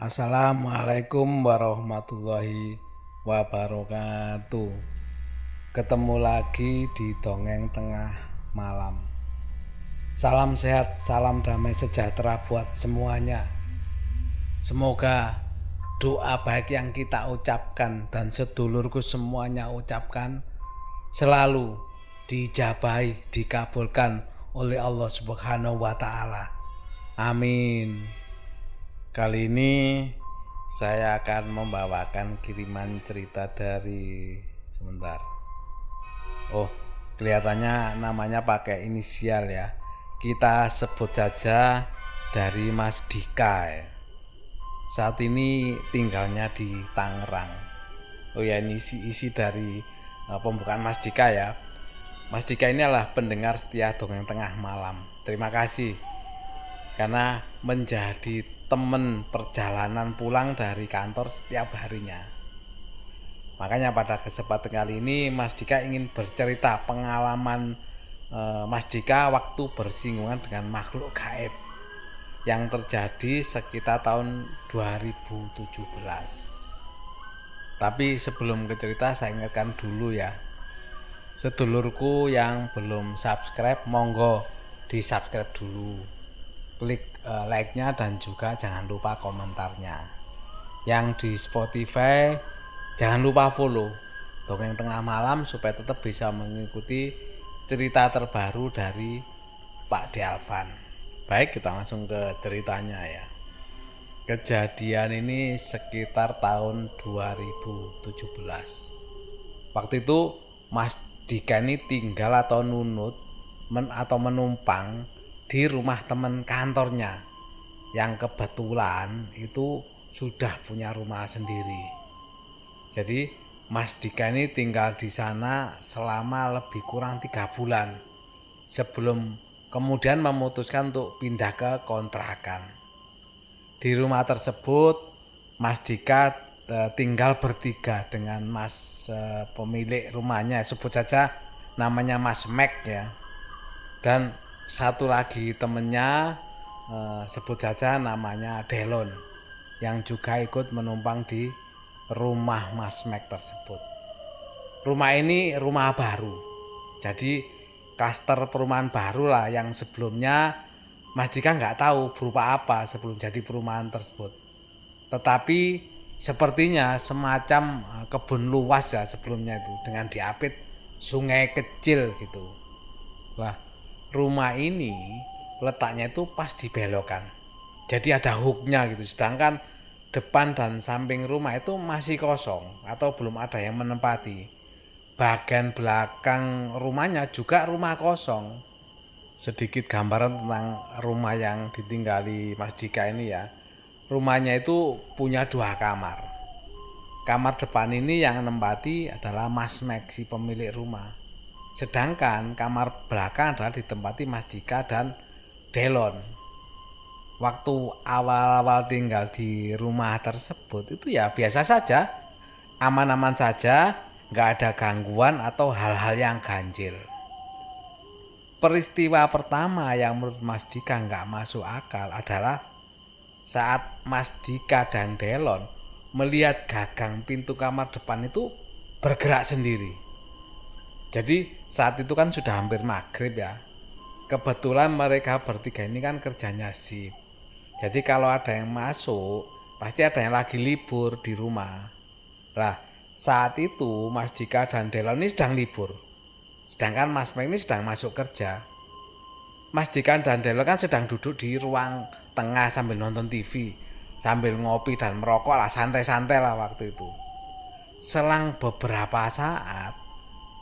Assalamualaikum warahmatullahi wabarakatuh. Ketemu lagi di Dongeng Tengah Malam. Salam sehat, salam damai sejahtera buat semuanya. Semoga doa baik yang kita ucapkan dan sedulurku semuanya ucapkan selalu dijabahi, dikabulkan oleh Allah Subhanahu wa Ta'ala. Amin. Kali ini saya akan membawakan kiriman cerita dari kelihatannya namanya pakai inisial ya. Kita sebut saja dari Mas Dika ya. Saat ini tinggalnya di Tangerang. Oh ya, ini isi dari pembukaan Mas Dika ya. Mas Dika ini adalah pendengar setia Dongeng Tengah Malam. Terima kasih karena menjadi teman perjalanan pulang dari kantor setiap harinya. Makanya pada kesempatan kali ini Mas Dika ingin bercerita pengalaman Mas Dika waktu bersinggungan dengan makhluk gaib yang terjadi sekitar tahun 2017. Tapi sebelum ke cerita saya ingatkan dulu ya, sedulurku yang belum subscribe monggo di subscribe dulu, klik like-nya dan juga jangan lupa komentarnya. Yang di Spotify jangan lupa follow Dongeng Tengah Malam supaya tetap bisa mengikuti cerita terbaru dari Pak Delvan. Baik, kita langsung ke ceritanya ya. Kejadian ini sekitar tahun 2017. Waktu itu Mas Dika ini tinggal atau nunut atau menumpang di rumah teman kantornya yang kebetulan itu sudah punya rumah sendiri. Jadi Mas Dika ini tinggal di sana selama lebih kurang 3 bulan sebelum kemudian memutuskan untuk pindah ke kontrakan. Di rumah tersebut Mas Dika tinggal bertiga dengan Mas pemilik rumahnya, sebut saja namanya Mas Mac ya. Dan satu lagi temennya sebut saja namanya Delon yang juga ikut menumpang di rumah Mas Mac tersebut. Rumah ini rumah baru, jadi klaster perumahan baru lah yang sebelumnya Mas Dika nggak tahu berupa apa sebelum jadi perumahan tersebut. Tetapi sepertinya semacam kebun luas ya sebelumnya itu dengan diapit sungai kecil gitu. Lah, rumah ini letaknya itu pas di belokan. Jadi ada hooknya gitu. Sedangkan depan dan samping rumah itu masih kosong atau belum ada yang menempati. Bagian belakang rumahnya juga rumah kosong. Sedikit gambaran tentang rumah yang ditinggali Mas Dika ini ya. Rumahnya itu punya 2 kamar. Kamar depan ini yang menempati adalah Mas Mac, si pemilik rumah. Sedangkan kamar belakang adalah ditempati Mas Dika dan Delon. Waktu awal-awal tinggal di rumah tersebut itu ya biasa saja, aman-aman saja, nggak ada gangguan atau hal-hal yang ganjil. Peristiwa pertama yang menurut Mas Dika nggak masuk akal adalah saat Mas Dika dan Delon melihat gagang pintu kamar depan itu bergerak sendiri. Jadi saat itu kan sudah hampir maghrib ya. Kebetulan mereka bertiga ini kan kerjanya shift. Jadi kalau ada yang masuk pasti ada yang lagi libur di rumah. Nah, saat itu Mas Dika dan Delon ini sedang libur, sedangkan Mas Mac ini sedang masuk kerja. Mas Dika dan Delon kan sedang duduk di ruang tengah sambil nonton TV, sambil ngopi dan merokok lah, santai-santai lah waktu itu. Selang beberapa saat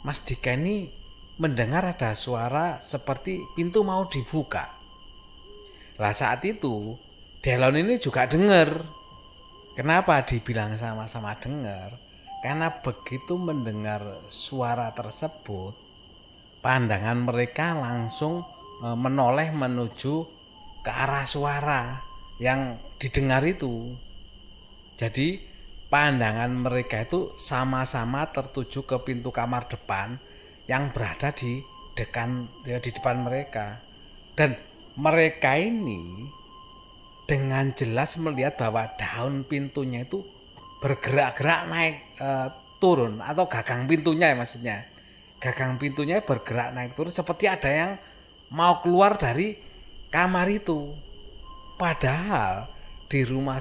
Mas Dika ini mendengar ada suara seperti pintu mau dibuka. Lah saat itu Delon ini juga dengar. Kenapa dibilang sama-sama dengar? Karena begitu mendengar suara tersebut, pandangan mereka langsung menoleh menuju ke arah suara yang didengar itu. Jadi pandangan mereka itu sama-sama tertuju ke pintu kamar depan yang berada di depan mereka. Dan mereka ini dengan jelas melihat bahwa daun pintunya itu bergerak-gerak naik turun, atau gagang pintunya ya maksudnya. Gagang pintunya bergerak naik turun seperti ada yang mau keluar dari kamar itu. Padahal di rumah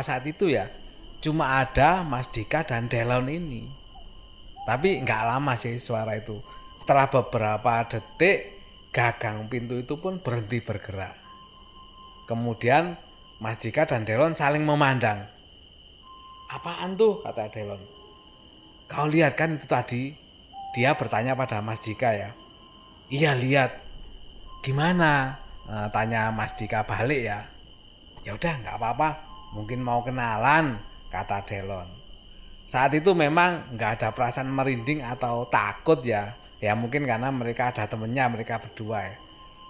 saat itu ya cuma ada Mas Dika dan Delon ini. Tapi nggak lama sih suara itu. Setelah beberapa detik gagang pintu itu pun berhenti bergerak. Kemudian Mas Dika dan Delon saling memandang. Apaan tuh? Kata Delon. Kau lihat kan itu tadi? Dia bertanya pada Mas Dika ya. Iya lihat. Gimana? Tanya Mas Dika balik ya. Ya udah nggak apa-apa. Mungkin mau kenalan, kata Delon. Saat itu memang nggak ada perasaan merinding atau takut ya. Ya mungkin karena mereka ada temennya, mereka berdua ya.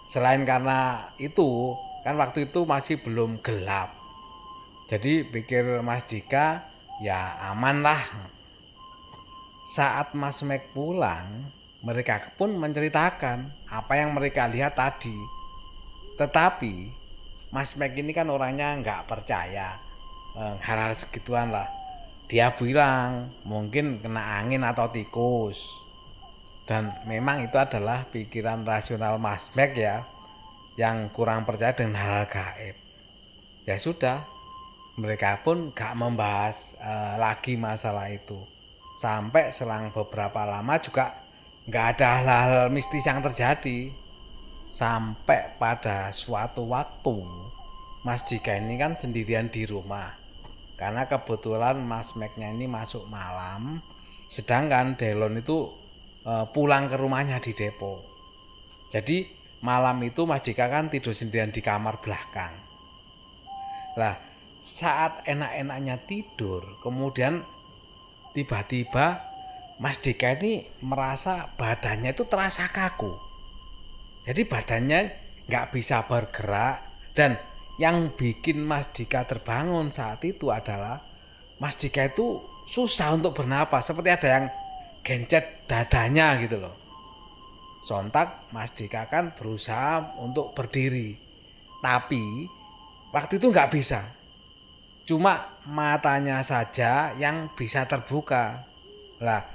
Selain karena itu, kan waktu itu masih belum gelap. Jadi pikir Mas Dika, ya aman lah. Saat Mas Mek pulang, mereka pun menceritakan apa yang mereka lihat tadi. Tetapi Mas Mek ini kan orangnya nggak percaya hal-hal segituan lah. Dia bilang mungkin kena angin atau tikus. Dan memang itu adalah pikiran rasional Mas Mek ya, yang kurang percaya dengan hal-hal gaib. Ya sudah, mereka pun gak membahas lagi masalah itu. Sampai selang beberapa lama juga gak ada hal-hal mistis yang terjadi. Sampai pada suatu waktu Mas Dika ini kan sendirian di rumah. Karena kebetulan Mas Mek-nya ini masuk malam, sedangkan Delon itu pulang ke rumahnya di Depok. Jadi malam itu Mas Dika kan tidur sendirian di kamar belakang. Lah, saat enak-enaknya tidur, kemudian tiba-tiba Mas Dika ini merasa badannya itu terasa kaku. Jadi badannya nggak bisa bergerak, dan yang bikin Mas Dika terbangun saat itu adalah Mas Dika itu susah untuk bernapas, seperti ada yang gencet dadanya gitu loh. Sontak Mas Dika kan berusaha untuk berdiri, tapi waktu itu nggak bisa. Cuma matanya saja yang bisa terbuka. Lah,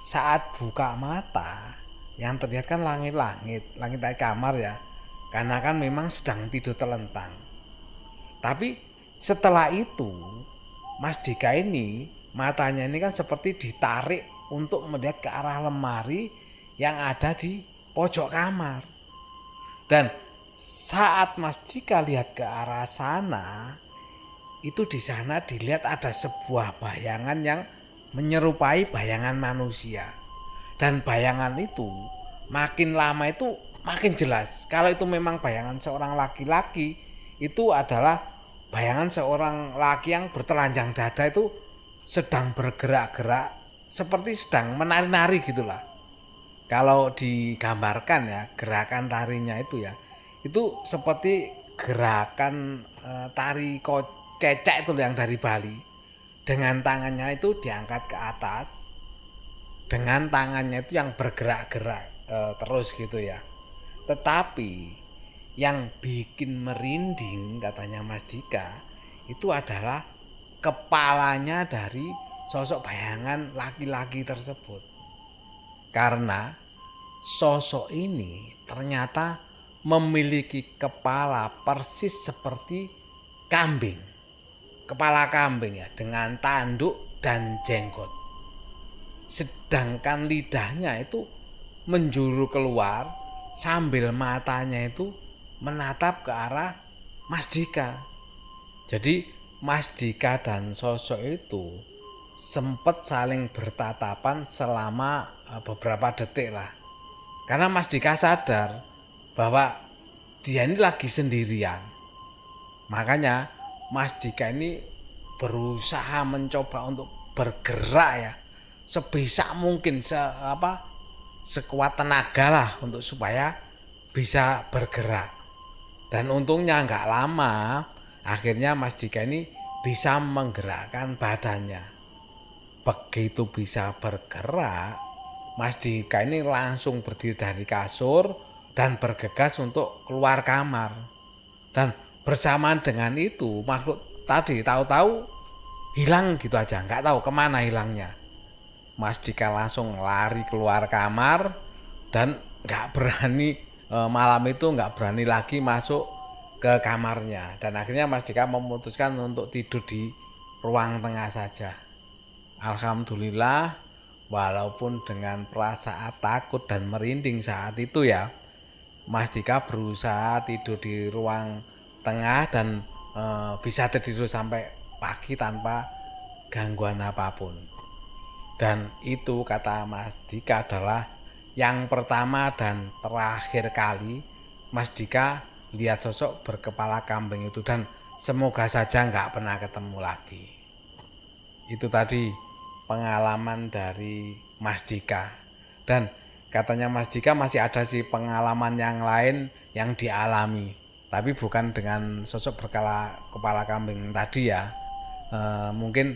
saat buka mata, yang terlihat kan langit dari kamar ya. Karena kan memang sedang tidur telentang. Tapi setelah itu, Mas Dika ini, matanya ini kan seperti ditarik untuk melihat ke arah lemari yang ada di pojok kamar. Dan saat Mas Dika lihat ke arah sana, itu di sana dilihat ada sebuah bayangan yang menyerupai bayangan manusia. Dan bayangan itu makin lama itu makin jelas. Kalau itu memang bayangan seorang laki-laki, itu adalah bayangan seorang laki yang bertelanjang dada itu sedang bergerak-gerak seperti sedang menari-nari gitulah. Kalau digambarkan ya, gerakan tarinya itu ya, itu seperti gerakan tari kecak itu yang dari Bali. Dengan tangannya itu diangkat ke atas, dengan tangannya itu yang bergerak-gerak terus gitu ya. Tetapi yang bikin merinding katanya Mas Dika itu adalah kepalanya dari sosok bayangan laki-laki tersebut. Karena sosok ini ternyata memiliki kepala persis seperti kambing. Kepala kambing ya, dengan tanduk dan jenggot. Sedangkan lidahnya itu menjuru keluar sambil matanya itu menatap ke arah Mas Dika. Jadi Mas Dika dan sosok itu sempat saling bertatapan selama beberapa detik lah. Karena Mas Dika sadar bahwa dia ini lagi sendirian. Makanya Mas Dika ini berusaha mencoba untuk bergerak ya, sebisa mungkin sekuat tenaga lah untuk supaya bisa bergerak. Dan untungnya nggak lama, akhirnya Mas Dika ini bisa menggerakkan badannya. Begitu bisa bergerak, Mas Dika ini langsung berdiri dari kasur dan bergegas untuk keluar kamar. Dan Bersamaan dengan itu makhluk tadi tahu-tahu hilang gitu aja, nggak tahu kemana hilangnya. Mas Dika langsung lari keluar kamar dan nggak berani malam itu nggak berani lagi masuk ke kamarnya, dan akhirnya Mas Dika memutuskan untuk tidur di ruang tengah saja. Alhamdulillah, walaupun dengan perasaan takut dan merinding saat itu ya, Mas Dika berusaha tidur di ruang tengah dan bisa tidur sampai pagi tanpa gangguan apapun. Dan itu kata Mas Dika adalah yang pertama dan terakhir kali Mas Dika lihat sosok berkepala kambing itu, dan semoga saja nggak pernah ketemu lagi. Itu tadi pengalaman dari Mas Dika. Dan katanya Mas Dika masih ada sih pengalaman yang lain yang dialami, tapi bukan dengan sosok berkepala kambing tadi ya. Mungkin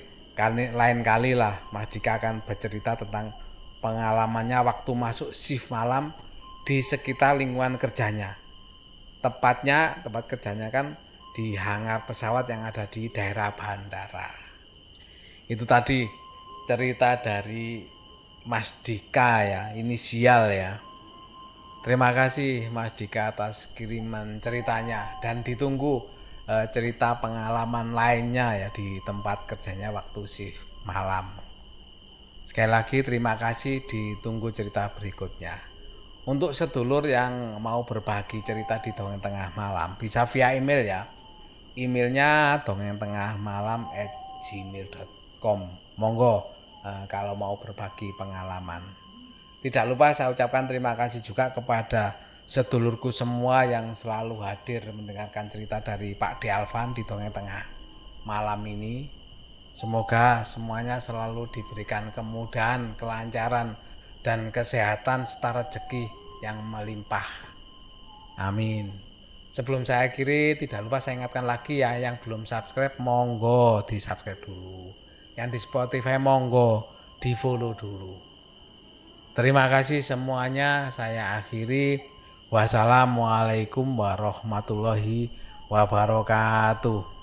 lain kali lah Mas Dika akan bercerita tentang pengalamannya waktu masuk shift malam di sekitar lingkungan kerjanya. Tempat kerjanya kan di hangar pesawat yang ada di daerah bandara. Itu tadi cerita dari Mas Dika ya, inisial ya. Terima kasih Mas Dika atas kiriman ceritanya, dan ditunggu cerita pengalaman lainnya ya di tempat kerjanya waktu shift malam. Sekali lagi terima kasih, ditunggu cerita berikutnya. Untuk sedulur yang mau berbagi cerita di Dongeng Tengah Malam bisa via email ya. Emailnya dongengtengahmalam@gmail.com. Monggo kalau mau berbagi pengalaman. Tidak lupa saya ucapkan terima kasih juga kepada sedulurku semua yang selalu hadir mendengarkan cerita dari Pak D. Alvan di Dongeng Tengah Malam ini. Semoga semuanya selalu diberikan kemudahan, kelancaran, dan kesehatan serta rezeki yang melimpah. Amin. Sebelum saya akhiri, tidak lupa saya ingatkan lagi ya, yang belum subscribe monggo di subscribe dulu. Yang di Spotify monggo di follow dulu. Terima kasih semuanya, saya akhiri. Wassalamualaikum warahmatullahi wabarakatuh.